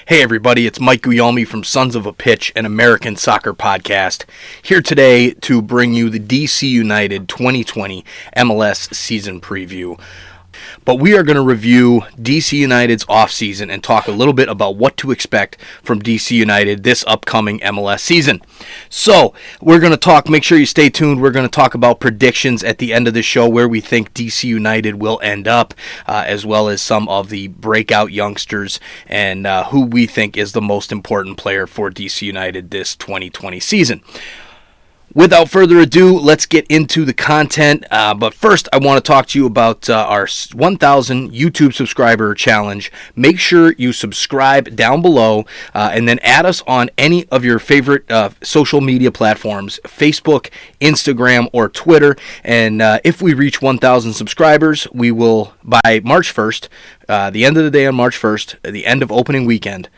Hey everybody, it's Mike Guglielmi from Sons of a Pitch, an American soccer podcast, here today to bring you the DC United 2020 MLS season preview. But we are going to review DC United's offseason and talk a little bit about what to expect from DC United this upcoming MLS season. So, we're going to talk, make sure you stay tuned, we're going to talk about predictions at the end of the show, where we think DC United will end up, as well as some of the breakout youngsters and who we think is the most important player for DC United this 2020 season. Without further ado, let's get into the content. But first, I want to talk to you about our 1,000 YouTube subscriber challenge. Make sure you subscribe down below and then add us on any of your favorite social media platforms, Facebook, Instagram, or Twitter. And if we reach 1,000 subscribers, we will, by March 1st, the end of the day on March 1st, the end of opening weekend,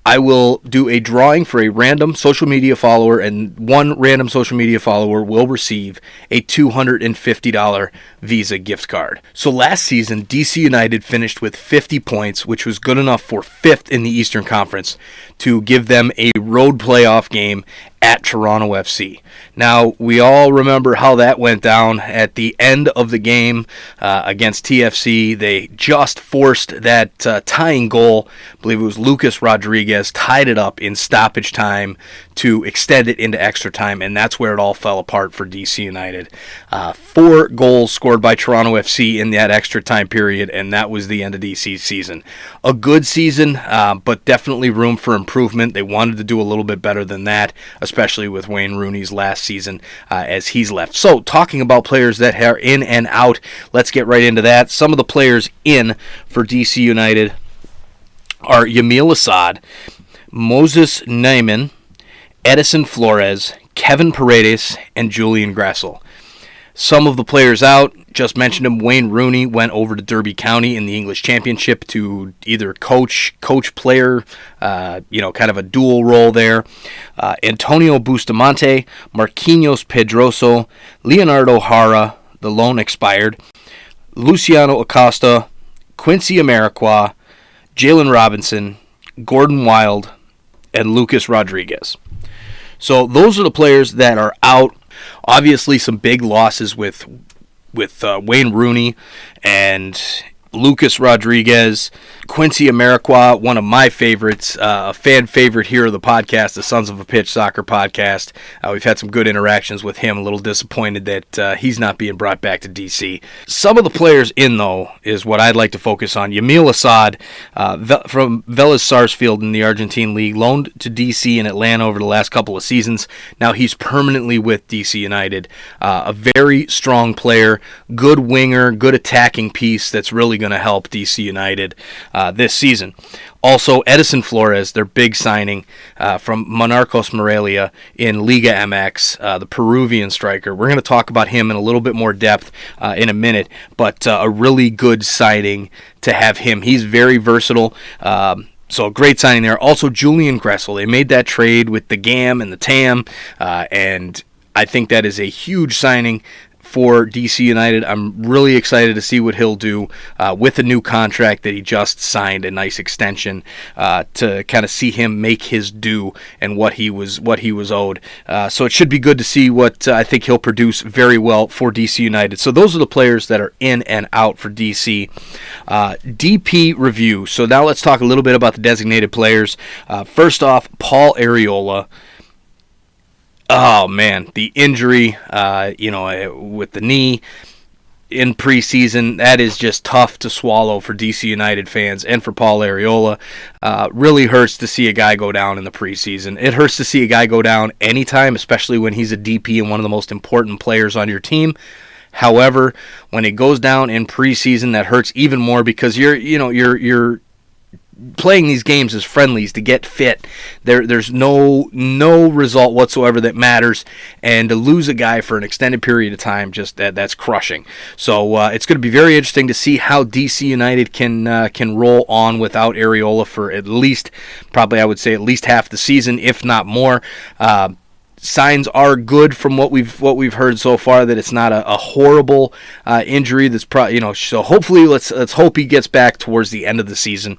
I will do a drawing for a random social media follower, and one random social media follower will receive a $250 Visa gift card. So last season, DC United finished with 50 points, which was good enough for 5th in the Eastern Conference to give them a road playoff game at Toronto FC. Now, we all remember how that went down at the end of the game against TFC. They just forced that tying goal. I believe it was Lucas Rodriguez tied it up in stoppage time to extend it into extra time, and that's where it all fell apart for DC United. 4 goals scored by Toronto FC in that extra time period, and that was the end of DC's season. A good season, but definitely room for improvement. They wanted to do a little bit better than that, especially with Wayne Rooney's last season as he's left. So, talking about players that are in and out, let's get right into that. Some of the players in for DC United are Yamil Asad, Moses Neiman, Edison Flores, Kevin Paredes, and Julian Gressel. Some of the players out, just mentioned him, Wayne Rooney went over to Derby County in the English Championship to either coach player, kind of a dual role there. Antonio Bustamante, Marquinhos Pedroso, Leonardo Jara, the loan expired, Luciano Acosta, Quincy Amarikwa, Jalen Robinson, Gordon Wild, and Lucas Rodriguez. So those are the players that are out. Obviously, some big losses with Wayne Rooney and Lucas Rodriguez. Quincy Amarikwa, one of my favorites, a fan favorite here of the podcast, the Sons of a Pitch soccer podcast. We've had some good interactions with him. A little disappointed that he's not being brought back to DC. Some of the players in, though, is what I'd like to focus on. Yamil Asad from Vélez Sarsfield in the Argentine League, loaned to DC and Atlanta over the last couple of seasons. Now he's permanently with DC United. A very strong player, good winger, good attacking piece that's really going to help DC United this season. Also, Edison Flores, their big signing from Monarcos Morelia in Liga MX, the Peruvian striker. We're going to talk about him in a little bit more depth in a minute, but a really good signing to have him. He's very versatile. So a great signing there. Also, Julian Gressel. They made that trade with the GAM and the TAM, and I think that is a huge signing for DC United. I'm really excited to see what he'll do with the new contract that he just signed, a nice extension to kind of see him make his due and what he was owed. So it should be good to see what I think he'll produce very well for DC United. So those are the players that are in and out for DC. DP review. So now let's talk a little bit about the designated players. First off, Paul Arriola. Oh, man, the injury, with the knee in preseason, that is just tough to swallow for DC United fans and for Paul Arriola. Really hurts to see a guy go down in the preseason. It hurts to see a guy go down anytime, especially when he's a DP and one of the most important players on your team. However, when it goes down in preseason, that hurts even more because you're playing these games as friendlies to get fit. There's no result whatsoever that matters, and to lose a guy for an extended period of time, just that's crushing. So it's going to be very interesting to see how DC United can roll on without Arriola for at least half the season, if not more. signs are good from what we've heard so far, that it's not a horrible injury. That's so hopefully let's hope he gets back towards the end of the season.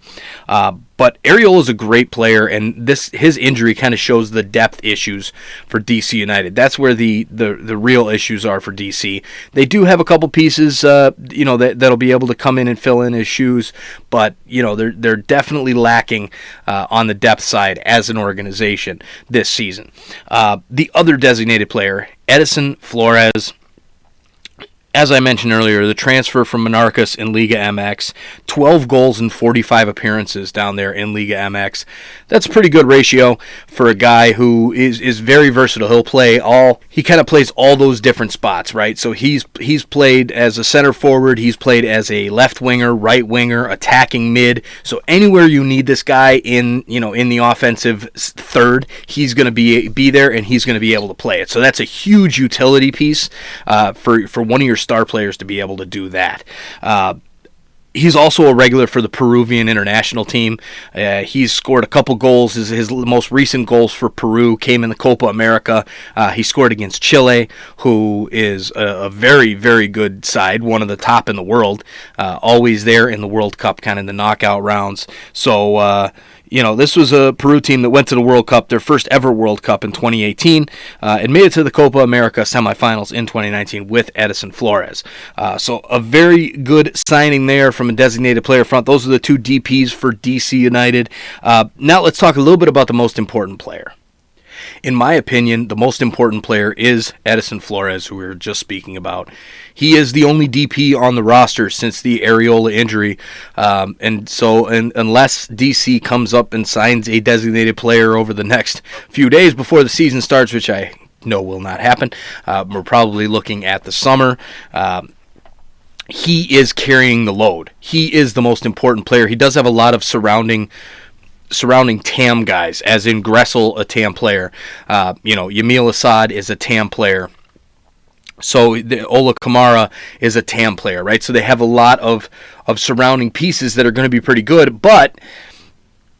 But Arriola is a great player, and his injury kind of shows the depth issues for DC United. That's where the real issues are for DC. They do have a couple pieces, that'll be able to come in and fill in his shoes, but they're definitely lacking on the depth side as an organization this season. The other designated player, Edison Flores. As I mentioned earlier, the transfer from Monarcas in Liga MX, 12 goals and 45 appearances down there in Liga MX. That's a pretty good ratio for a guy who is very versatile. He kind of plays all those different spots, right? So he's played as a center forward, he's played as a left winger, right winger, attacking mid. So anywhere you need this guy in the offensive third, he's going to be there and he's going to be able to play it. So that's a huge utility piece for one of your star players to be able to do that. He's also a regular for the Peruvian international team. He's scored a couple goals. His most recent goals for Peru came in the Copa America. He scored against Chile, who is a very, very good side, one of the top in the world, always there in the World Cup, kind of in the knockout rounds. So, this was a Peru team that went to the World Cup, their first ever World Cup in 2018, and made it to the Copa America semifinals in 2019 with Edison Flores. So a very good signing there from a designated player front. Those are the two DPs for DC United. Now let's talk a little bit about the most important player. In my opinion, the most important player is Edison Flores, who we were just speaking about. He is the only DP on the roster since the Arriola injury, and unless DC comes up and signs a designated player over the next few days before the season starts, which I know will not happen, we're probably looking at the summer. He is carrying the load. He is the most important player. He does have a lot of surrounding TAM guys, as in Gressel, a TAM player. Yamil Assad is a TAM player. So Ola Kamara is a TAM player, right? So they have a lot of surrounding pieces that are going to be pretty good, but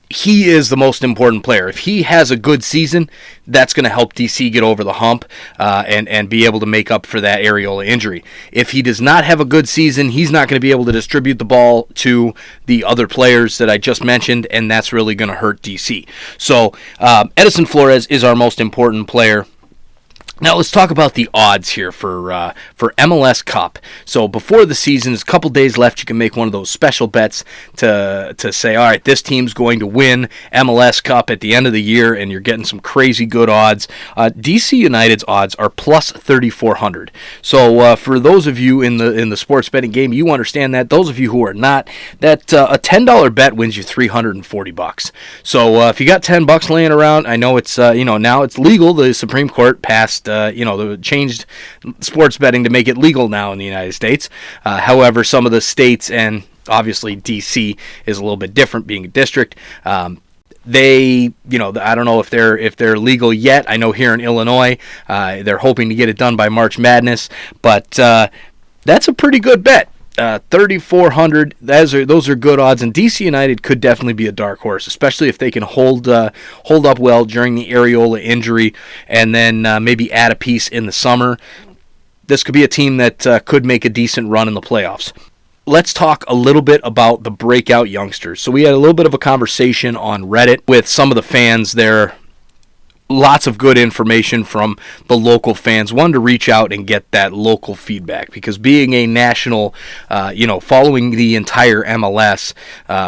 he is the most important player. If he has a good season, that's going to help DC get over the hump and be able to make up for that Arriola injury. If he does not have a good season, he's not going to be able to distribute the ball to the other players that I just mentioned, and that's really going to hurt DC. So Edison Flores is our most important player. Now let's talk about the odds here for MLS Cup. So before the season, there's a couple days left. You can make one of those special bets to say, all right, this team's going to win MLS Cup at the end of the year, and you're getting some crazy good odds. DC United's odds are plus 3,400. So for those of you in the sports betting game, you understand that. Those of you who are not, that a $10 bet wins you $340. So if you got $10 laying around, I know it's now it's legal. The Supreme Court passed. Changed sports betting to make it legal now in the United States. However, some of the states, and obviously DC is a little bit different, being a district. They, I don't know if they're legal yet. I know here in Illinois, they're hoping to get it done by March Madness, but that's a pretty good bet. 3,400. Those are good odds, and DC United could definitely be a dark horse, especially if they can hold up well during the Arriola injury, and then maybe add a piece in the summer. This could be a team that could make a decent run in the playoffs. Let's talk a little bit about the Breakout Youngsters. So we had a little bit of a conversation on Reddit with some of the fans there. Lots of good information from the local fans. Wanted to reach out and get that local feedback, because being a national, following the entire MLS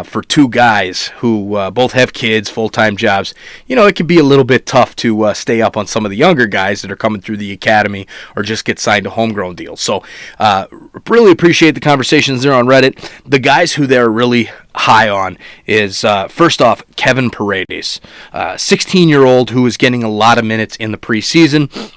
for two guys who both have kids, full-time jobs, it can be a little bit tough to stay up on some of the younger guys that are coming through the academy or just get signed to homegrown deals. So really appreciate the conversations there on Reddit. The guys who they're really high on is, first off, Kevin Paredes, 16-year-old who is getting a lot of minutes in the preseason.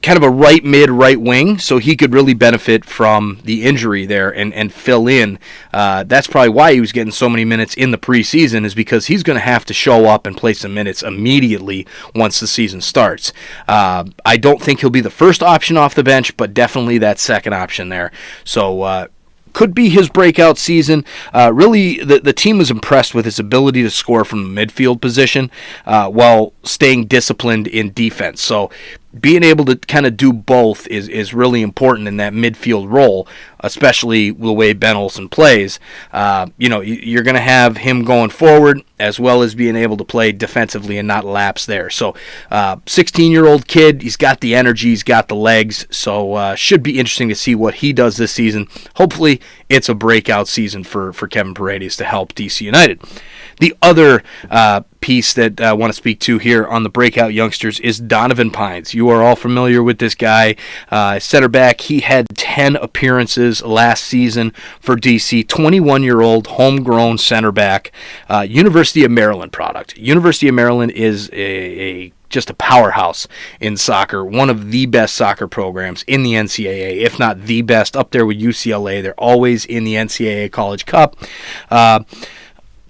Kind of a right mid, right wing, so he could really benefit from the injury there and fill in. That's probably why he was getting so many minutes in the preseason, is because he's going to have to show up and play some minutes immediately once the season starts. I don't think he'll be the first option off the bench, but definitely that second option there. So could be his breakout season. Really, the team was impressed with his ability to score from the midfield position while staying disciplined in defense. So being able to kind of do both is really important in that midfield role. especially the way Ben Olsen plays. You're going to have him going forward as well as being able to play defensively and not lapse there. So 16-year-old kid, he's got the energy, he's got the legs, so should be interesting to see what he does this season. Hopefully it's a breakout season for Kevin Paredes to help DC United. The other piece that I want to speak to here on the Breakout Youngsters is Donovan Pines. You are all familiar with this guy. Center back, he had 10 appearances last season for DC. 21-year-old homegrown center back. University of Maryland product. University of Maryland is just a powerhouse in soccer, one of the best soccer programs in the NCAA, if not the best, up there with UCLA. They're always in the NCAA College Cup.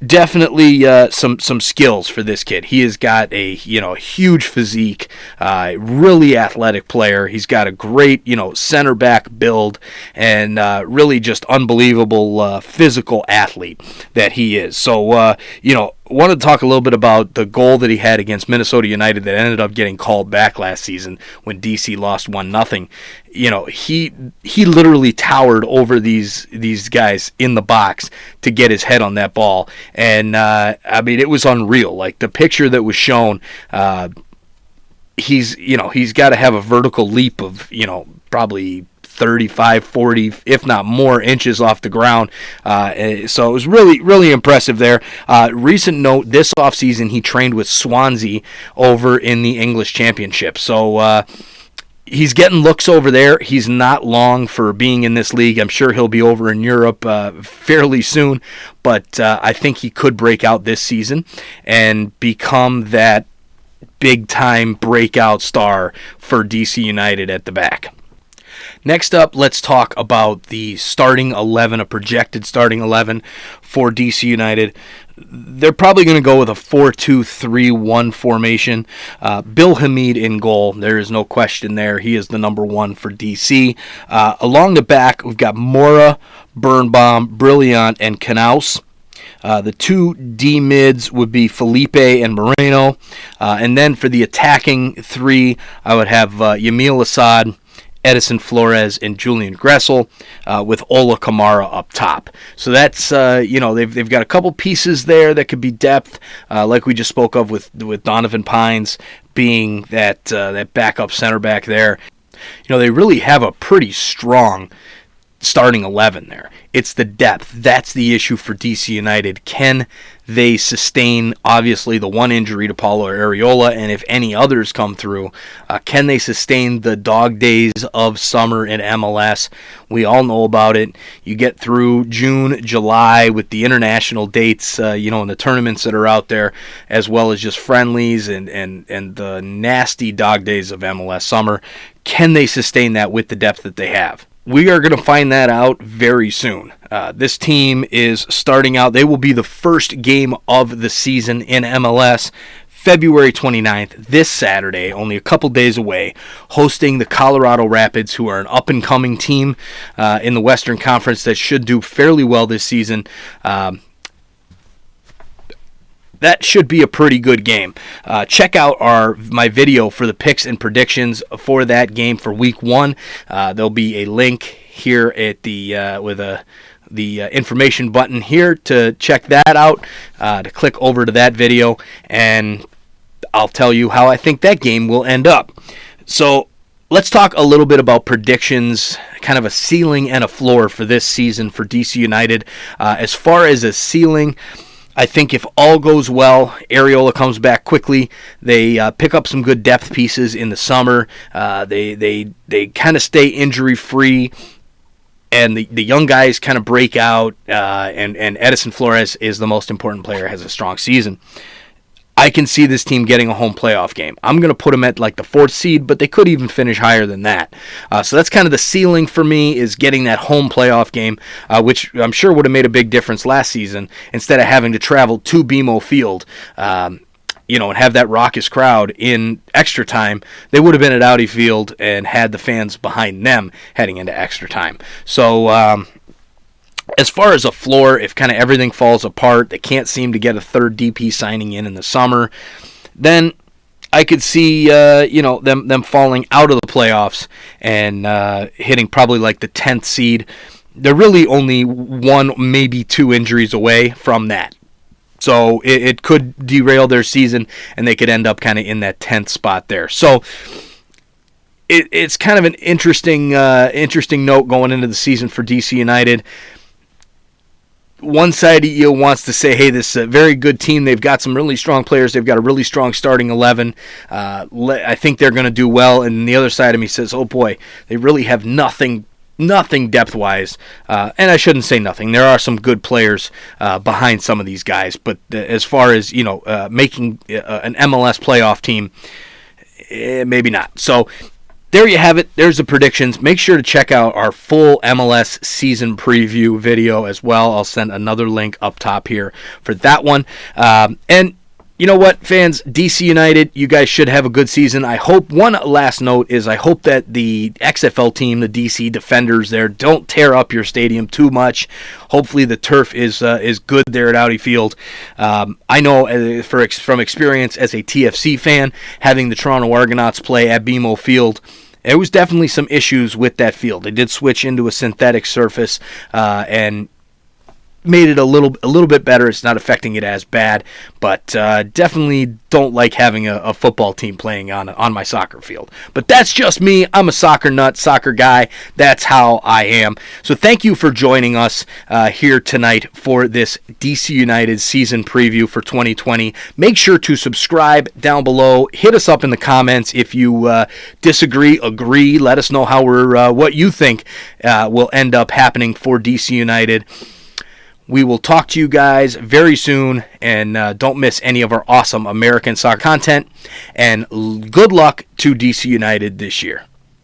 Definitely some skills for this kid. He has got a huge physique, really athletic player. He's got a great center back build, and really just unbelievable physical athlete that he is. So wanted to talk a little bit about the goal that he had against Minnesota United that ended up getting called back last season when DC lost 1-0. He literally towered over these guys in the box to get his head on that ball, and it was unreal. Like the picture that was shown, he's got to have a vertical leap of probably 35, 40, if not more inches off the ground. So it was really, really impressive there. Recent note, this offseason he trained with Swansea over in the English Championship. So he's getting looks over there. He's not long for being in this league. I'm sure he'll be over in Europe fairly soon. But I think he could break out this season and become that big-time breakout star for DC United at the back. Next up, let's talk about the starting 11, a projected starting 11 for DC United. They're probably going to go with a 4-2-3-1 formation. Bill Hamid in goal. There is no question there. He is the number one for DC. Along the back, we've got Mora, Birnbaum, Brilliant, and Knaus. The two D mids would be Felipe and Moreno. And then for the attacking three, I would have Yamil Assad, Edison Flores, and Julian Gressel, with Ola Kamara up top. So that's, they've got a couple pieces there that could be depth, like we just spoke of with Donovan Pines being that backup center back there. They really have a pretty strong starting 11 there. It's the depth. That's the issue for DC United. Can they sustain, obviously, the one injury to Paulo Areola, and if any others come through, can they sustain the dog days of summer in MLS? We all know about it. You get through June, July with the international dates, and the tournaments that are out there, as well as just friendlies and the nasty dog days of MLS summer. Can they sustain that with the depth that they have? We are going to find that out very soon. This team is starting out. They will be the first game of the season in MLS, February 29th, this Saturday, only a couple days away, hosting the Colorado Rapids, who are an up-and-coming team in the Western Conference that should do fairly well this season. That should be a pretty good game. Check out my video for the picks and predictions for that game for Week 1. There'll be a link here at the information button here to check that out, to click over to that video, and I'll tell you how I think that game will end up. So let's talk a little bit about predictions, kind of a ceiling and a floor for this season for DC United. As far as a ceiling, I think if all goes well, Areola comes back quickly. They pick up some good depth pieces in the summer. They kind of stay injury free, and the young guys kind of break out. And Edison Flores is the most important player, has a strong season. I can see this team getting a home playoff game. I'm going to put them at like the 4th seed, but they could even finish higher than that. So that's kind of the ceiling for me, is getting that home playoff game, which I'm sure would have made a big difference last season, instead of having to travel to BMO Field, and have that raucous crowd in extra time. They would have been at Audi Field and had the fans behind them heading into extra time. So, as far as a floor, if kind of everything falls apart, they can't seem to get a third DP signing in the summer, then I could see them falling out of the playoffs and hitting probably like the 10th seed. they're really only one, maybe two injuries away from that. So it could derail their season, and they could end up kind of in that 10th spot there. So it's kind of an interesting note going into the season for DC United. One side of you wants to say, hey, this is a very good team. They've got some really strong players. They've got a really strong starting 11. I think they're going to do well. And the other side of me says, oh, boy, they really have nothing depth-wise. And I shouldn't say nothing. There are some good players behind some of these guys. But as far as, making an MLS playoff team, maybe not. So there you have it. There's the predictions. Make sure to check out our full MLS season preview video as well. I'll send another link up top here for that one. And you know what, fans? DC United, you guys should have a good season. I hope, one last note is I hope that the XFL team, the DC Defenders there, don't tear up your stadium too much. Hopefully the turf is good there at Audi Field. I know from experience as a TFC fan, having the Toronto Argonauts play at BMO Field, there was definitely some issues with that field. They did switch into a synthetic surface and made it a little bit better. It's not affecting it as bad, but definitely don't like having a football team playing on my soccer field. But that's just me. I'm a soccer nut, soccer guy. That's how I am. So thank you for joining us here tonight for this DC United season preview for 2020. Make sure to subscribe down below. Hit us up in the comments if you disagree, agree. Let us know how what you think will end up happening for DC United. We will talk to you guys very soon, and don't miss any of our awesome American soccer content. And good luck to DC United this year.